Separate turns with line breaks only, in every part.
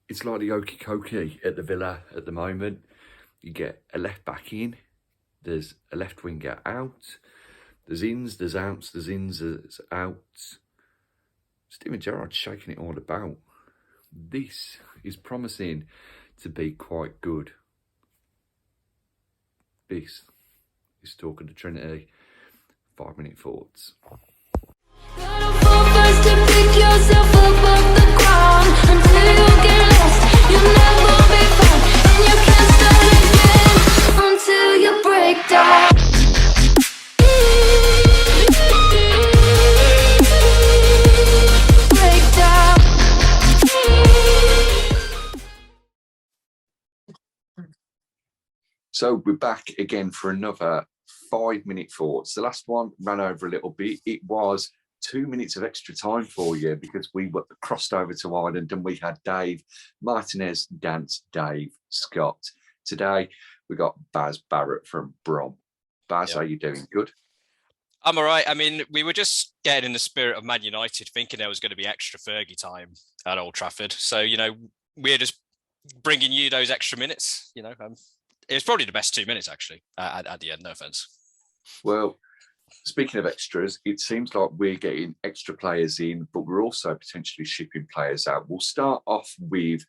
It's like the Hokey Cokey at the Villa at the moment. You get a left back in, there's a left winger out, there's ins, there's outs, there's ins, there's outs. Steven Gerrard's shaking it all about. This is promising to be quite good. This is Talking to Trinity. 5-minute thoughts. So we're back again for another 5-minute thoughts. The last one ran over a little bit. It was 2 minutes of extra time for you because we were crossed over to Ireland and we had Dave Martinez, Dance, Dave, Scott. Today we got Baz Barrett from Brom. Baz, How you doing? Good?
I'm all right. I mean, we were just getting in the spirit of Man United, thinking there was going to be extra Fergie time at Old Trafford. So, we're just bringing you those extra minutes, It was probably the best 2 minutes, actually, at the end, no offence.
Well, speaking of extras, it seems like we're getting extra players in, but we're also potentially shipping players out. We'll start off with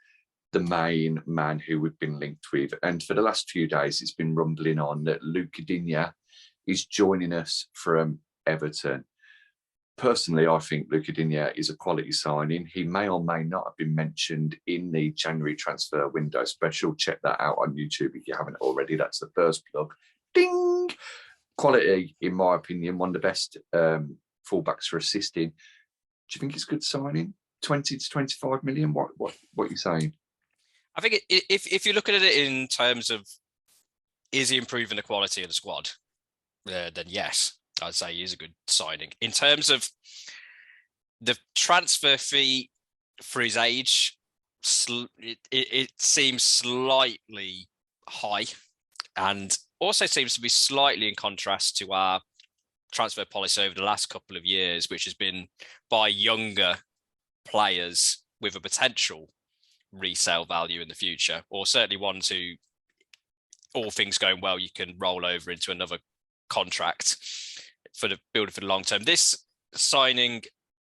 the main man who we've been linked with. And for the last few days, it's been rumbling on that Digne is joining us from Everton. Personally, I think Digne is a quality signing. He may or may not have been mentioned in the January transfer window special. Check that out on YouTube if you haven't already. That's the first plug. Ding! Quality, in my opinion, one of the best fullbacks for assisting. Do you think it's good signing? 20 to 25 million? What are you saying?
I think if you look at it in terms of is he improving the quality of the squad, then yes. I'd say he is a good signing. In terms of the transfer fee for his age, it seems slightly high and also seems to be slightly in contrast to our transfer policy over the last couple of years, which has been by younger players with a potential resale value in the future, or certainly ones who, all things going well, you can roll over into another contract for the building for the long term. This signing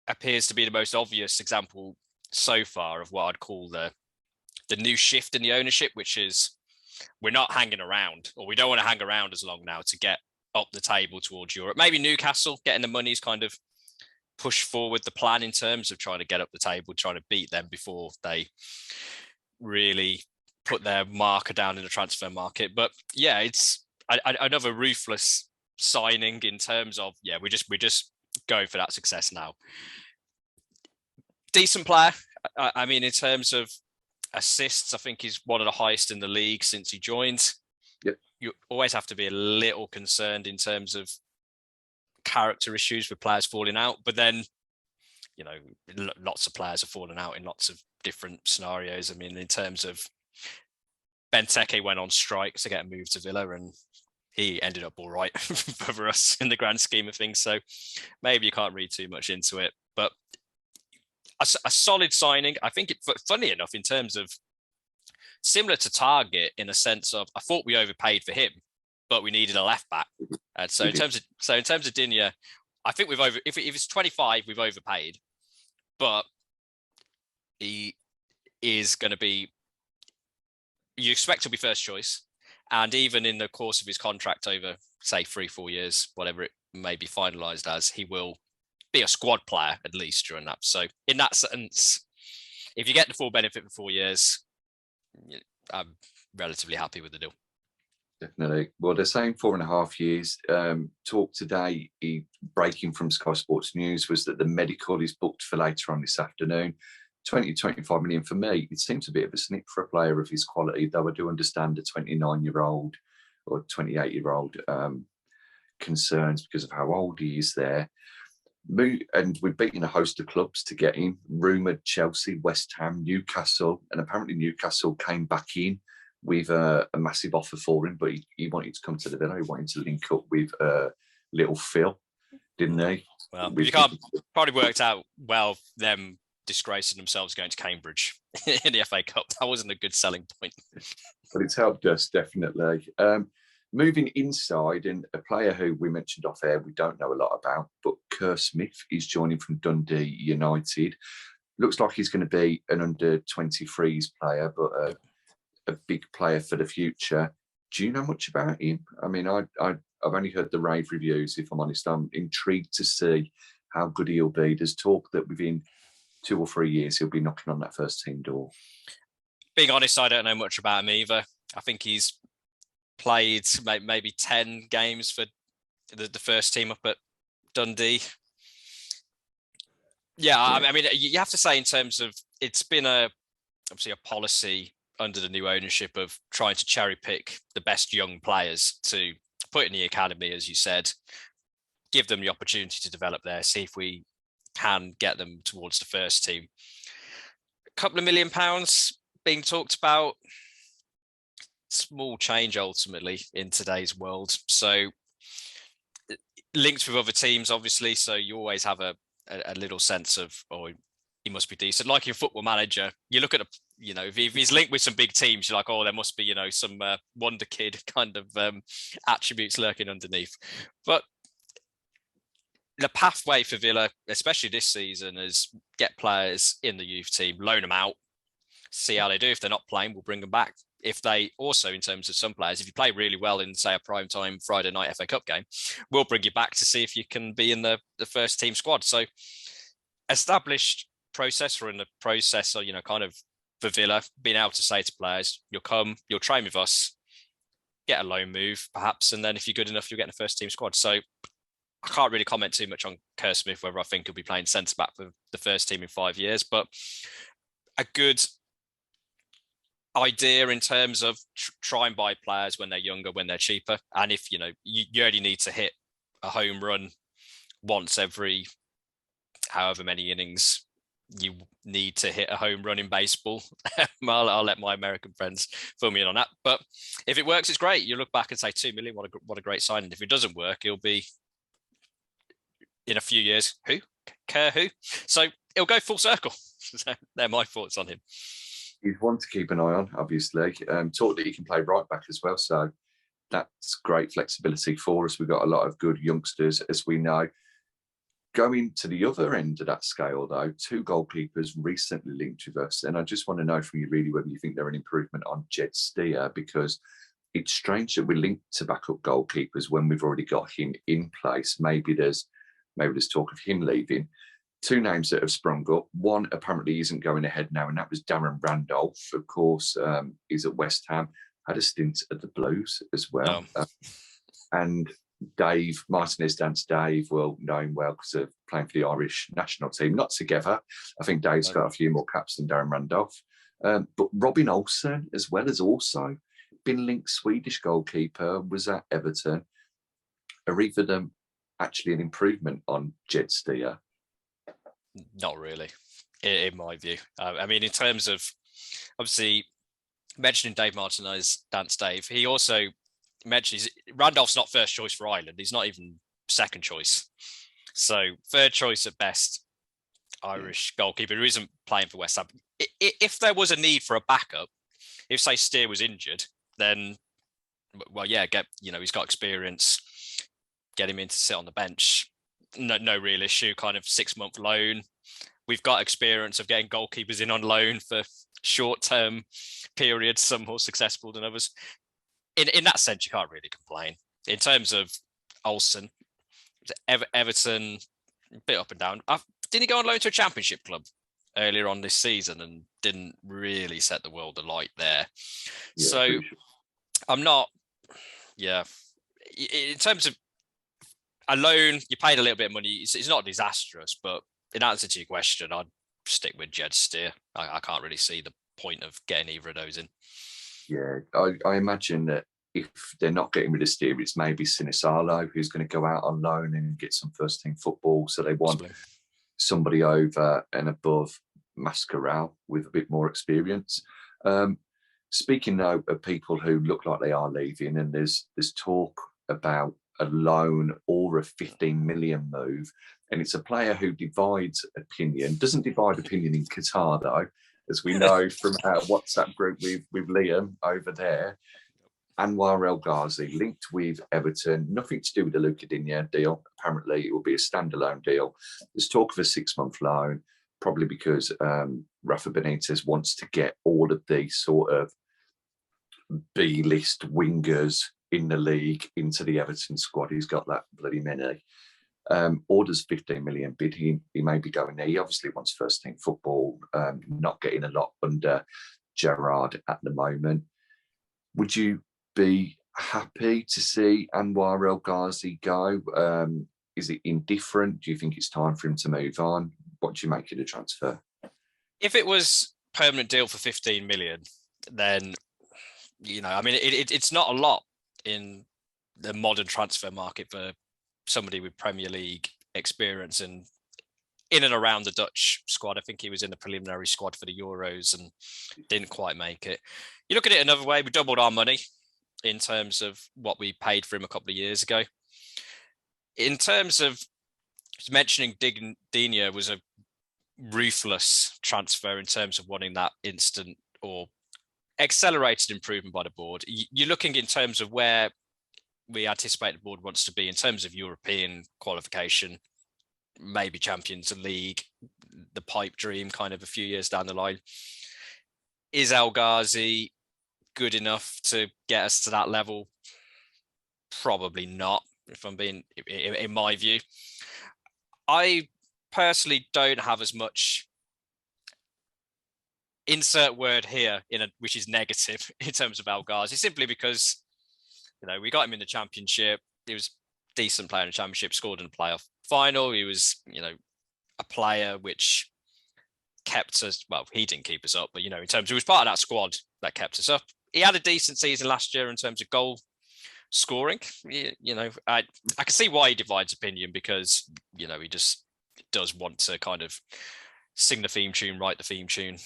appears to be the most obvious example so far of what I'd call the new shift in the ownership, which is we're not hanging around, or we don't want to hang around as long now to get up the table towards Europe. Maybe Newcastle getting the money's kind of push forward the plan in terms of trying to get up the table, trying to beat them before they really put their marker down in the transfer market. But yeah, it's another ruthless signing in terms of we're just going for that success now. Decent player. I mean, in terms of assists, I think he's one of the highest in the league since he joined.
Yep.
You always have to be a little concerned in terms of character issues with players falling out, but then lots of players have fallen out in lots of different scenarios. I mean, in terms of Benteke went on strike to get a move to Villa, and he ended up all right for us in the grand scheme of things. So maybe you can't read too much into it, but a solid signing. I think funny enough, in terms of similar to Target in a sense of, I thought we overpaid for him, but we needed a left back. And so in terms of Digne, I think if it's 25, we've overpaid, but he is going to be, you expect to be first choice. And even in the course of his contract over, say, 3-4 years, whatever it may be finalised as, he will be a squad player at least during that. So in that sense, if you get the full benefit for 4 years, I'm relatively happy with the deal.
Definitely. Well, they're saying 4.5 years. Talk today, breaking from Sky Sports News, was that the medical is booked for later on this afternoon. 20 to 25 million for me, it seems a bit of a snip for a player of his quality, though I do understand the 29-year-old or 28-year-old concerns because of how old he is there. And we've beaten a host of clubs to get in, rumoured Chelsea, West Ham, Newcastle, and apparently Newcastle came back in with a massive offer for him, but he wanted to come to the Villa. He wanted to link up with little Phil, didn't he?
Well, you can't probably worked out well them disgracing themselves going to Cambridge in the FA Cup. That wasn't a good selling point.
But it's helped us, definitely. Moving inside, and a player who we mentioned off air, we don't know a lot about, but Kerr Smith is joining from Dundee United. Looks like he's going to be an under-23s player, but a big player for the future. Do you know much about him? I mean, I've only heard the rave reviews, if I'm honest. I'm intrigued to see how good he'll be. There's talk that within 2 or 3 years, he'll be knocking on that first team door.
Being honest, I don't know much about him either. I think he's played maybe 10 games for the first team up at Dundee. Yeah, I mean, you have to say in terms of, it's been obviously a policy under the new ownership of trying to cherry pick the best young players to put in the academy, as you said, give them the opportunity to develop there, see if we can get them towards the first team. A couple of £1 million being talked about. Small change ultimately in today's world. So linked with other teams, obviously. So you always have a little sense of, oh, he must be decent. Like in Football Manager, you look at if he's linked with some big teams, you're like, oh, there must be, some wonder kid kind of attributes lurking underneath. But the pathway for Villa, especially this season, is get players in the youth team, loan them out, see how they do. If they're not playing, we'll bring them back. If they also, in terms of some players, if you play really well in, say, a primetime Friday night FA Cup game, we'll bring you back to see if you can be in the first team squad. So established process, or in the process, or, kind of for Villa, being able to say to players, you'll come, you'll train with us, get a loan move, perhaps, and then if you're good enough, you'll get in the first team squad. So I can't really comment too much on Kerr Smith, whether I think he'll be playing centre-back for the first team in 5 years, but a good idea in terms of try and buy players when they're younger, when they're cheaper. And if, you only need to hit a home run once every however many innings you need to hit a home run in baseball. I'll let my American friends fill me in on that. But if it works, it's great. You look back and say 2 million, what a great signing. If it doesn't work, it'll be in a few years, who? Kerr who? So it'll go full circle. So they're my thoughts on him.
He's one to keep an eye on, obviously. Talk that he can play right back as well. So that's great flexibility for us. We've got a lot of good youngsters, as we know. Going to the other end of that scale, though, 2 goalkeepers recently linked with us. And I just want to know from you really whether you think they're an improvement on Jed Steer, because it's strange that we're linked to backup goalkeepers when we've already got him in place. Maybe there's talk of him leaving. 2 names that have sprung up. One apparently isn't going ahead now, and that was Darren Randolph. Of course, he's at West Ham, had a stint at the Blues as well. And Dave, Martinez Dance Dave, will know him well because of playing for the Irish national team. Not together. I think Dave's got a few more caps than Darren Randolph. But Robin Olsen, as well, has also been linked. Swedish goalkeeper, was at Everton. Are either of them actually an improvement on Jed Steer?
Not really, in my view. I mean, in terms of, obviously, mentioning Dave Martinez, Dance Dave, he also mentions Randolph's not first choice for Ireland. He's not even second choice. So third choice at best, Irish goalkeeper who isn't playing for West Ham. If there was a need for a backup, if, say, Steer was injured, then, well, yeah, he's got experience, get him in to sit on the bench. No real issue, kind of 6-month loan. We've got experience of getting goalkeepers in on loan for short-term periods, some more successful than others. In that sense, you can't really complain. In terms of Olsen, Everton, a bit up and down. Didn't he go on loan to a championship club earlier on this season and didn't really set the world alight there? Yeah, so sure. I'm not, in terms of a loan, you paid a little bit of money. It's not disastrous, but in answer to your question, I'd stick with Jed Steer. I can't really see the point of getting either of those in.
Yeah, I imagine that if they're not getting rid of Steer, it's maybe Sinisalo who's going to go out on loan and get some first-team football. So they want somebody over and above Mascarell with a bit more experience. Speaking now of people who look like they are leaving, and there's talk about a loan or a 15 million move. And it's a player who divides opinion, doesn't divide opinion in Qatar, though, as we know from our WhatsApp group with Liam over there. Anwar El Ghazi linked with Everton, nothing to do with the Luca Digne deal. Apparently, it will be a standalone deal. There's talk of a 6-month loan, probably because Rafa Benitez wants to get all of the sort of B-list wingers in the league into the Everton squad. He's got that bloody many. Orders 15 million bid. He may be going there. He obviously wants first team football, not getting a lot under Gerrard at the moment. Would you be happy to see Anwar El Ghazi go? Is it indifferent? Do you think it's time for him to move on? What do you make of the transfer?
If it was permanent deal for 15 million, then, I mean, it's not a lot in the modern transfer market for somebody with Premier League experience and in and around the Dutch squad. I think he was in the preliminary squad for the Euros and didn't quite make it. You look at it another way, we doubled our money in terms of what we paid for him a couple of years ago. In terms of mentioning Digne was a ruthless transfer in terms of wanting that instant or accelerated improvement by the board. You're looking in terms of where we anticipate the board wants to be in terms of European qualification, maybe Champions League, the pipe dream kind of a few years down the line. Is El Ghazi good enough to get us to that level? Probably not, if I'm being, in my view. I personally don't have as much, insert word here, which is negative in terms of El Ghazi, simply because, we got him in the Championship. He was a decent player in the Championship, scored in the playoff final. He was, a player which kept us, well, he didn't keep us up, but, in terms, he was part of that squad that kept us up. He had a decent season last year in terms of goal scoring. I can see why he divides opinion, because, he just does want to kind of sing the theme tune, write the theme tune,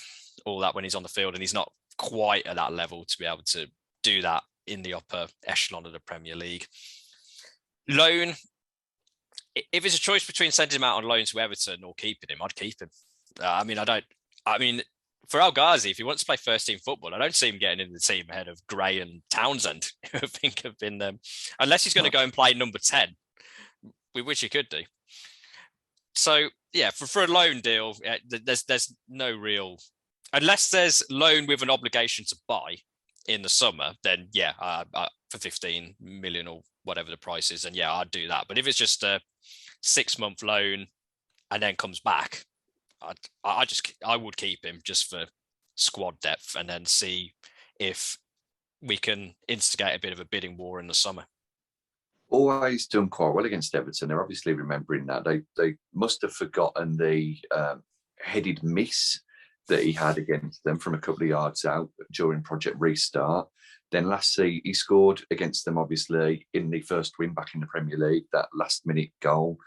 all that when he's on the field, and he's not quite at that level to be able to do that in the upper echelon of the Premier League. Loan, if it's a choice between sending him out on loan to Everton or keeping him, I'd keep him. For El Ghazi, if he wants to play first team football, I don't see him getting in the team ahead of Gray and Townsend, who I think have been them, unless he's going to go and play number 10, which he could do. So yeah, for a loan deal, there's no real, unless there's loan with an obligation to buy in the summer, then yeah, for 15 million or whatever the price is, then yeah, I'd do that. But if it's just a 6-month loan and then comes back, I would keep him just for squad depth, and then see if we can instigate a bit of a bidding war in the summer.
Always done quite well against Everton. They're obviously remembering that. They must have forgotten the headed miss that he had against them from a couple of yards out during Project Restart. Then last season, he scored against them, obviously, in the first win back in the Premier League, that last-minute goal,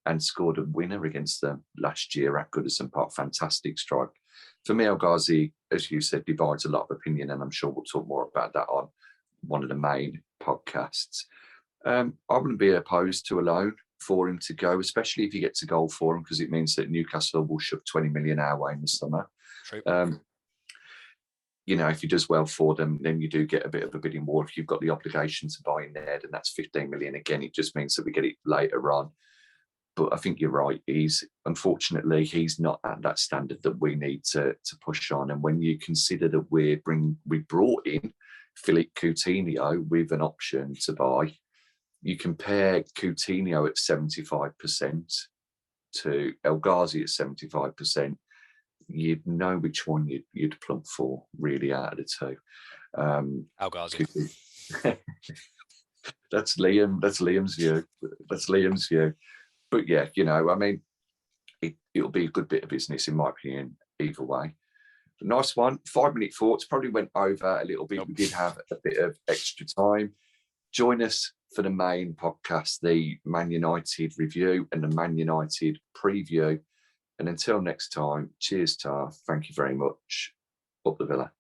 and scored a winner against them last year at Goodison Park. Fantastic strike. For me, El Ghazi, as you said, divides a lot of opinion, and I'm sure we'll talk more about that on one of the main podcasts. I wouldn't be opposed to a loan for him to go, especially if he gets a goal for him, because it means that Newcastle will shove 20 million our way in the summer.
True.
If he does well for them, then you do get a bit of a bidding war. If you've got the obligation to buy in there, then that's 15 million. Again, it just means that we get it later on. But I think you're right. Unfortunately, he's not at that standard that we need to push on. And when you consider that we brought in Philippe Coutinho with an option to buy, you compare Coutinho at 75% to El Ghazi at 75%, you'd know which one you'd plump for, really, out of the two.
El Ghazi.
That's Liam's view. That's Liam's view. But yeah, it'll be a good bit of business, in my opinion, either way. Nice one. 5-minute thoughts. Probably went over a little bit. We did have a bit of extra time. Join us for the main podcast, the Man United review and the Man United preview. And until next time, cheers, Tar. Thank you very much. Up the Villa.